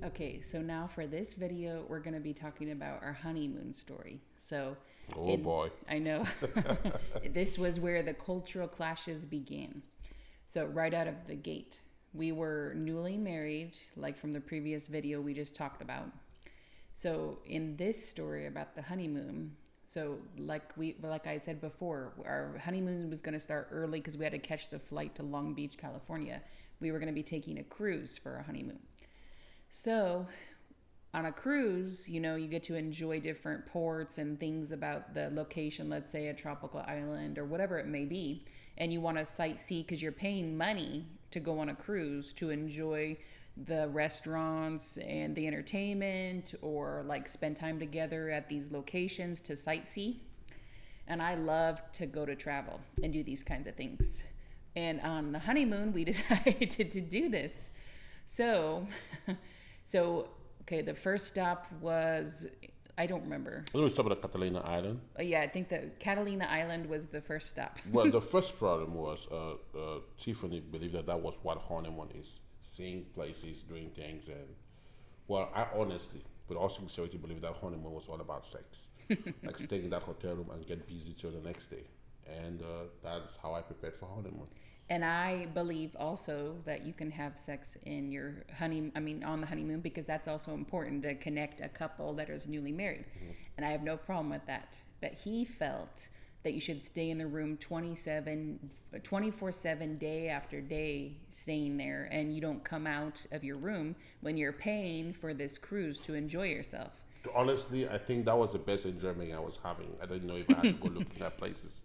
Okay, so now for this video, we're going to be talking about our honeymoon story. Oh boy. I know this was where the cultural clashes began. So, right out of the gate, we were newly married, like from the previous video we just talked about. So, in this story about the honeymoon, like I said before, our honeymoon was going to start early because we had to catch the flight to Long Beach, California. We were going to be taking a cruise for our honeymoon. So, on a cruise, you get to enjoy different ports and things about the location, let's say a tropical island or whatever it may be, and you want to sightsee because you're paying money to go on a cruise to enjoy the restaurants and the entertainment or like spend time together at these locations to sightsee. And I love to go to travel and do these kinds of things. And on the honeymoon, we decided to do this. So, okay, the first stop was, I don't remember. Let me stop at Catalina Island. Yeah, I think that Catalina Island was the first stop. Well, the first problem was Tiffany believed that was what honeymoon is: seeing places, doing things, and well, I honestly, with all sincerity, believe that honeymoon was all about sex, like staying in that hotel room and get busy till the next day, and that's how I prepared for honeymoon. And I believe also that you can have sex in your on the honeymoon, because that's also important to connect a couple that is newly married. Mm-hmm. And I have no problem with that. But he felt that you should stay in the room 24/7, day after day, staying there, and you don't come out of your room when you're paying for this cruise to enjoy yourself. Honestly, I think that was the best enjoyment I was having. I didn't know if I had to go looking at places.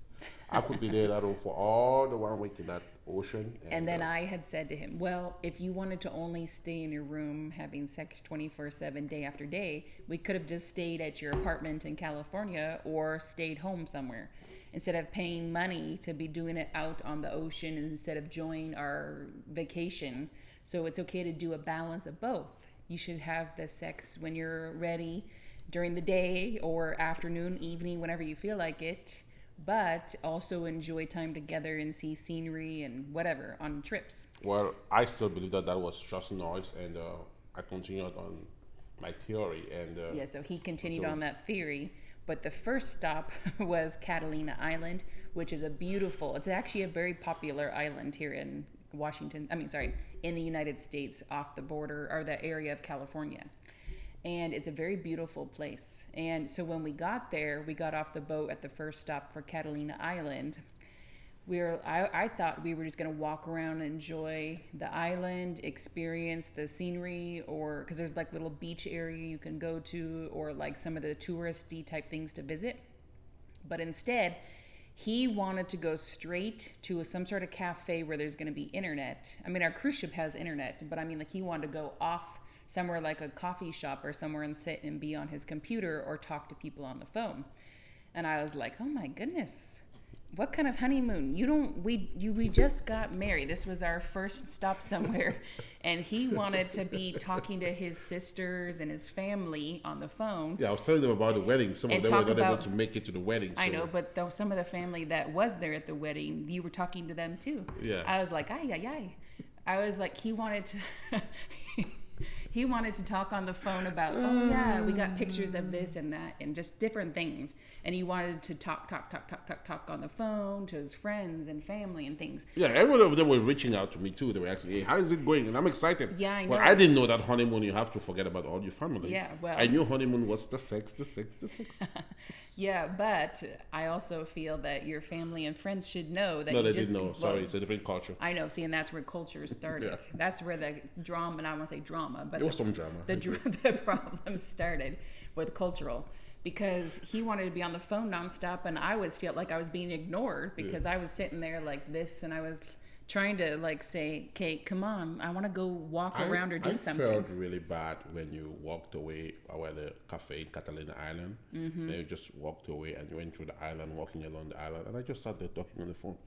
I could be there in that room for all the 1 week in that ocean. And then I had said to him, well, if you wanted to only stay in your room having sex 24/7, day after day, we could have just stayed at your apartment in California or stayed home somewhere. Instead of paying money to be doing it out on the ocean instead of enjoying our vacation. So it's okay to do a balance of both. You should have the sex when you're ready during the day or afternoon, evening, whenever you feel like it, but also enjoy time together and see scenery and whatever on trips. Well, I still believe that was just noise, and I continued on my theory. And yeah, so he continued on that theory. But the first stop was Catalina Island, which is it's actually a very popular island here in in the United States, off the border or the area of California. And it's a very beautiful place. And so when we got there, we got off the boat at the first stop for Catalina Island. I thought we were just going to walk around and enjoy the island, experience the scenery, or because there's like little beach area you can go to, or like some of the touristy type things to visit. But instead, he wanted to go straight to some sort of cafe where there's going to be internet. I mean, our cruise ship has internet, but he wanted to go off somewhere like a coffee shop or somewhere and sit and be on his computer or talk to people on the phone. And I was like, oh my goodness, what kind of honeymoon? We just got married. This was our first stop somewhere. And he wanted to be talking to his sisters and his family on the phone. Yeah, I was telling them about the wedding. Some of them were not able to make it to the wedding. I know, but some of the family that was there at the wedding, you were talking to them too. Yeah. I was like, ay. I was like, he wanted to... He wanted to talk on the phone about, oh yeah, we got pictures of this and that and just different things. And he wanted to talk on the phone to his friends and family and things. Yeah, everyone of them were reaching out to me too. They were asking, hey, how is it going? And I'm excited. Yeah, I know. Well, I didn't know that honeymoon, you have to forget about all your family. Yeah, well. I knew honeymoon was the sex. Yeah, but I also feel that your family and friends should know that no, they didn't know. Sorry, it's a different culture. I know. See, and that's where culture started. Yeah. That's where the drama, and I don't want to say drama, but it was some drama. The problem started with cultural, because he wanted to be on the phone nonstop, and I felt like I was being ignored because I was sitting there like this, and I was trying to like say, "Okay, come on, I want to go walk around or do something." I felt really bad when you walked away at the cafe in Catalina Island. Mm-hmm. Then you just walked away and you went through the island, walking along the island, and I just sat there talking on the phone.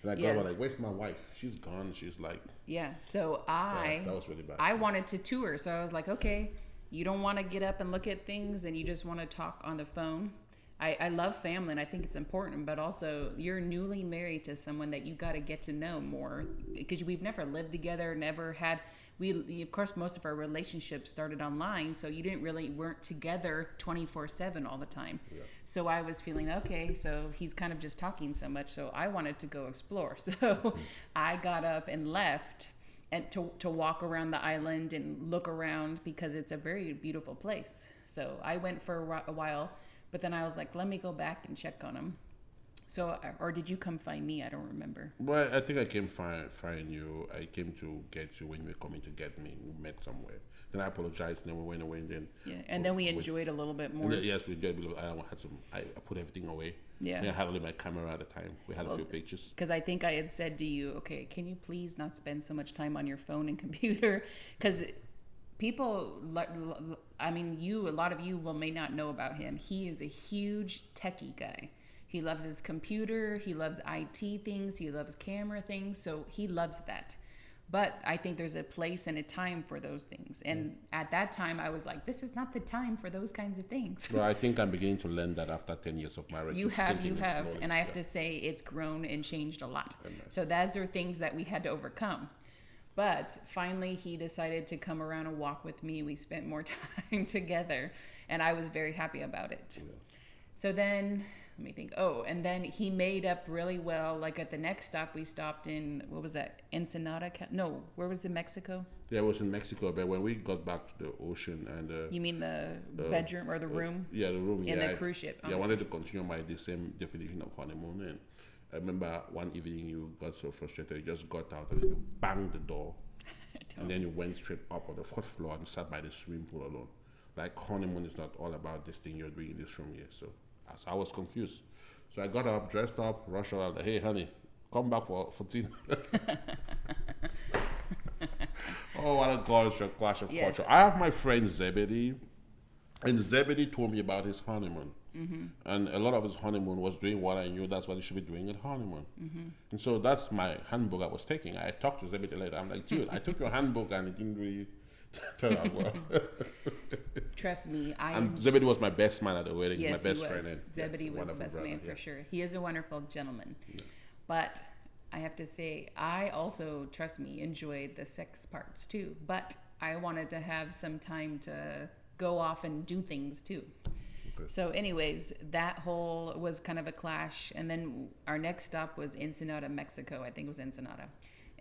And I got like, where's my wife? She's gone. She's like... Yeah, so that was really bad. I wanted to tour, so I was like, okay, you don't want to get up and look at things and you just want to talk on the phone. I love family and I think it's important, but also you're newly married to someone that you got to get to know more, because we've never lived together, never had of course, most of our relationships started online, so you didn't really weren't together 24/7 all the time. Yeah. So I was feeling, okay, so he's kind of just talking so much, so I wanted to go explore. So I got up and left and to walk around the island and look around because it's a very beautiful place. So I went for a while, but then I was like, let me go back and check on him. So, or did you come find me? I don't remember. Well, I think I came find you. I came to get you when you were coming to get me. We met somewhere. Then I apologized, and then we went away, and then and then we enjoyed a little bit more. Yes, we enjoyed. I put everything away. Yeah, I had only my camera at the time. We had a few pictures. Because I think I had said to you, okay, can you please not spend so much time on your phone and computer? Because people, I mean, a lot of you may not know about him. He is a huge techie guy. He loves his computer. He loves IT things. He loves camera things. So he loves that. But I think there's a place and a time for those things. And at that time, I was like, this is not the time for those kinds of things. Well, I think I'm beginning to learn that after 10 years of marriage. You have. And I have to say it's grown and changed a lot. So those are things that we had to overcome. But finally, he decided to come around and walk with me. We spent more time together. And I was very happy about it. Yeah. So then... let me think. Oh, and then he made up really well. Like at the next stop, we stopped in, what was that? Ensenada? No, where was it? Mexico? Yeah, it was in Mexico. But when we got back to the ocean and... you mean the bedroom or the room? Yeah, the room. In the cruise ship. I wanted to continue the same definition of honeymoon. And I remember one evening you got so frustrated, you just got out and you banged the door. And then you went straight up on the fourth floor and sat by the swimming pool alone. Like honeymoon is not all about this thing you're doing in this room here. So I was confused. So I got up, dressed up, rushed out, hey, honey, come back for dinner. Oh, what a clash of culture. I have my friend Zebedee, and Zebedee told me about his honeymoon. Mm-hmm. And a lot of his honeymoon was doing what I knew that's what he should be doing at honeymoon. Mm-hmm. And so that's my handbook I was taking. I talked to Zebedee later. I'm like, dude, I took your handbook and it didn't really turn out well. Trust me, Zebedee was my best man at the wedding. Yes, my best he was. friend. And, Zebedee was the best man for sure. He is a wonderful gentleman. Yeah. But I have to say, I also, trust me, enjoyed the sex parts too. But I wanted to have some time to go off and do things too. Okay. So anyways, that whole was kind of a clash. And then our next stop was Ensenada, Mexico. I think it was Ensenada.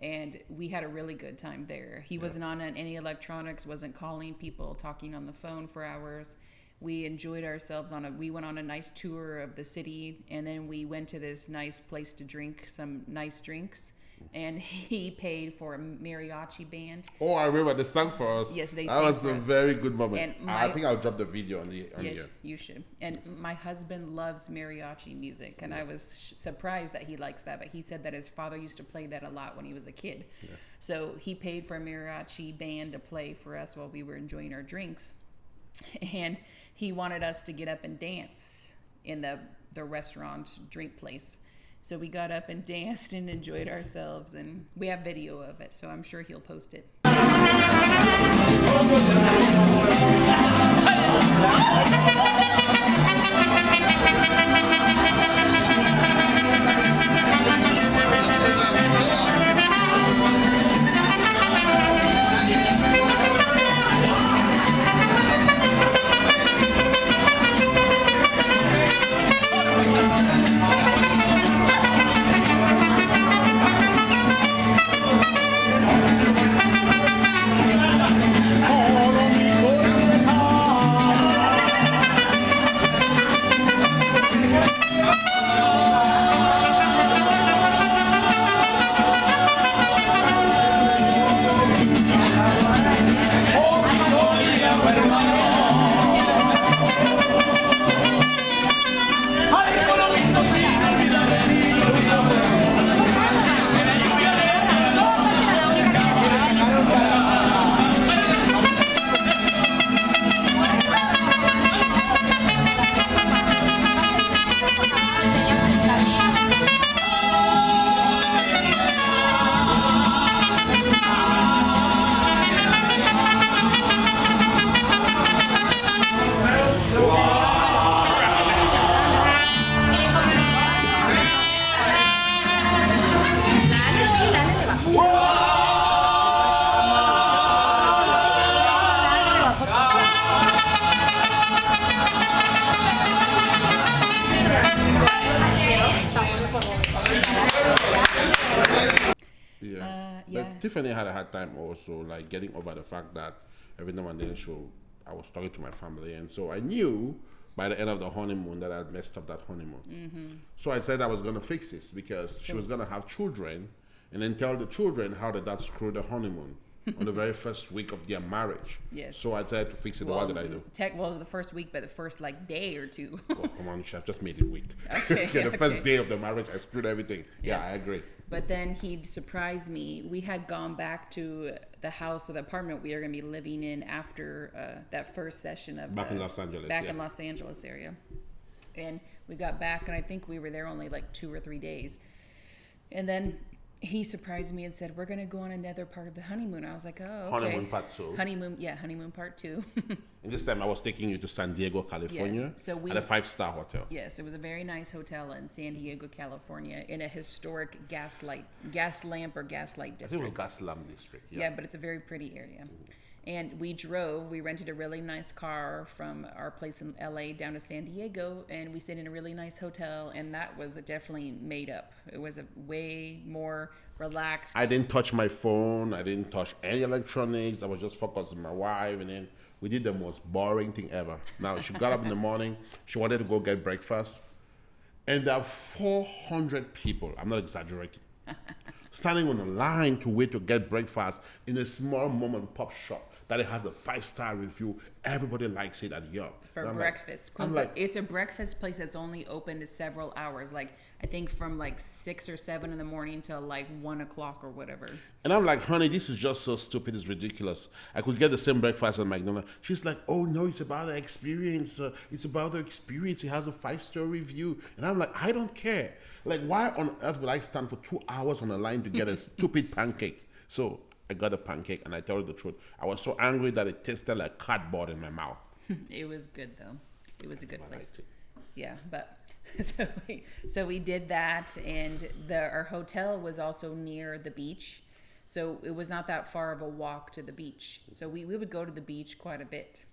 And we had a really good time there. He wasn't on any electronics, wasn't calling people, talking on the phone for hours. We enjoyed ourselves we went on a nice tour of the city, and then we went to this nice place to drink some nice drinks. And he paid for a mariachi band. Oh, I remember they sang for us. Yes, they sang for us. us. That was a very good moment. And I think I'll drop the video on the yes, here. You should. And my husband loves mariachi music, and I was surprised that he likes that. But he said that his father used to play that a lot when he was a kid. Yeah. So he paid for a mariachi band to play for us while we were enjoying our drinks. And he wanted us to get up and dance in the restaurant drink place. So we got up and danced and enjoyed ourselves, and we have video of it, so I'm sure he'll post it. Tiffany had a hard time also, like getting over the fact that every now and then I was talking to my family, and so I knew by the end of the honeymoon that I had messed up that honeymoon. So I said I was going to fix this because she was going to have children, and then tell the children how did that screw the honeymoon on the very first week of their marriage. Yes. So I tried to fix it. What did I do? Well, the first week, but the first like day or two. Well, come on, I've just made it weak. Okay. The first day of the marriage, I screwed everything. Yeah, Yes. I agree. But then he'd surprise me. We had gone back to the house or the apartment we were going to be living in after that first session of Back in Los Angeles. in Los Angeles area. And we got back, and I think we were there only like 2 or 3 days. And then he surprised me and said, "We're going to go on another part of the honeymoon." I was like, "Oh, okay." Honeymoon part 2. Honeymoon part 2. And this time I was taking you to San Diego, California, So at a 5-star hotel. Yes, it was a very nice hotel in San Diego, California, in a historic gas lamp or gaslight I think it was district. Gaslam District. Yeah, but it's a very pretty area. And we rented a really nice car from our place in LA down to San Diego, and we stayed in a really nice hotel, and that was definitely made up. It was a way more relaxed. I didn't touch my phone. I didn't touch any electronics. I was just focused on my wife, and then we did the most boring thing ever. Now, she got up in the morning. She wanted to go get breakfast. And there are 400 people, I'm not exaggerating, standing on a line to wait to get breakfast in a small mom and pop shop that it has a 5-star review. Everybody likes it at Yelp. For And breakfast. I'm Because like, it's a breakfast place that's only open to several hours. Like, I think from like 6 or 7 in the morning till like 1 o'clock or whatever. and I'm like, honey, this is just so stupid. It's ridiculous. I could get the same breakfast at McDonald's. She's like, oh, no, it's about the experience. It's about the experience. It has a 5-star review. And I'm like, I don't care. Like, why on earth would I stand for 2 hours on a line to get a stupid pancake? So I got a pancake, and I tell you the truth. I was so angry that it tasted like cardboard in my mouth. It was good, though. It was a good place. liked it. Yeah, but so we did that, and our hotel was also near the beach, so it was not that far of a walk to the beach. So we would go to the beach quite a bit,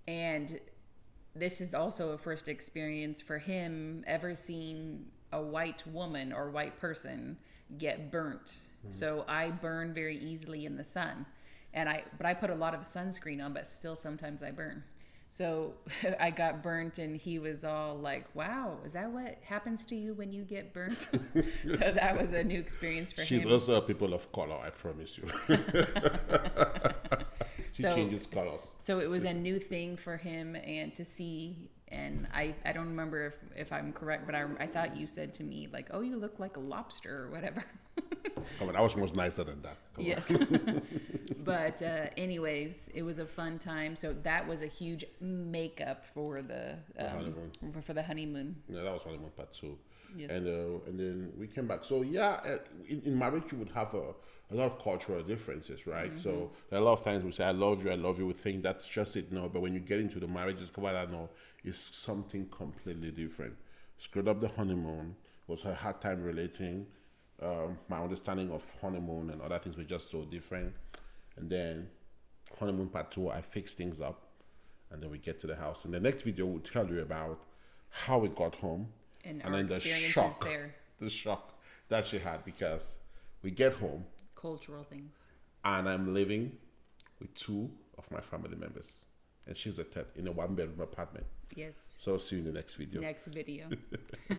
and this is also a first experience for him ever seeing a white woman or white person get burnt. So I burn very easily in the sun, but I put a lot of sunscreen on, but still sometimes I burn. So I got burnt, and he was all like, "Wow, is that what happens to you when you get burnt?" So that was a new experience for She's him. also a people of color, I promise you. She changes colors. So it was a new thing for him and to see. And I don't remember if I'm correct, but I thought you said to me like, "Oh, you look like a lobster" or whatever. Come on, I was much nicer than that. Come on. Yes. But anyways, it was a fun time. So that was a huge makeup for the honeymoon. for the honeymoon. Yeah, that was honeymoon part 2. Yes. And then we came back. So yeah, in marriage you would have a lot of cultural differences, right? Mm-hmm. So there are a lot of times we say, I love you. We think that's just it. No, but when you get into the marriage, discover that no, it's something completely different. Screwed up the honeymoon. Was a hard time relating. My understanding of honeymoon and other things were just so different. And then honeymoon part 2, I fixed things up. And then we get to the house. In the next video, we'll tell you about how we got home. And And our then the experiences shock, there. the shock that she had, because we get home Cultural things. and I'm living with 2 of my family members, and she's a third in a 1-bedroom apartment. Yes. So see you in the next video. Next video.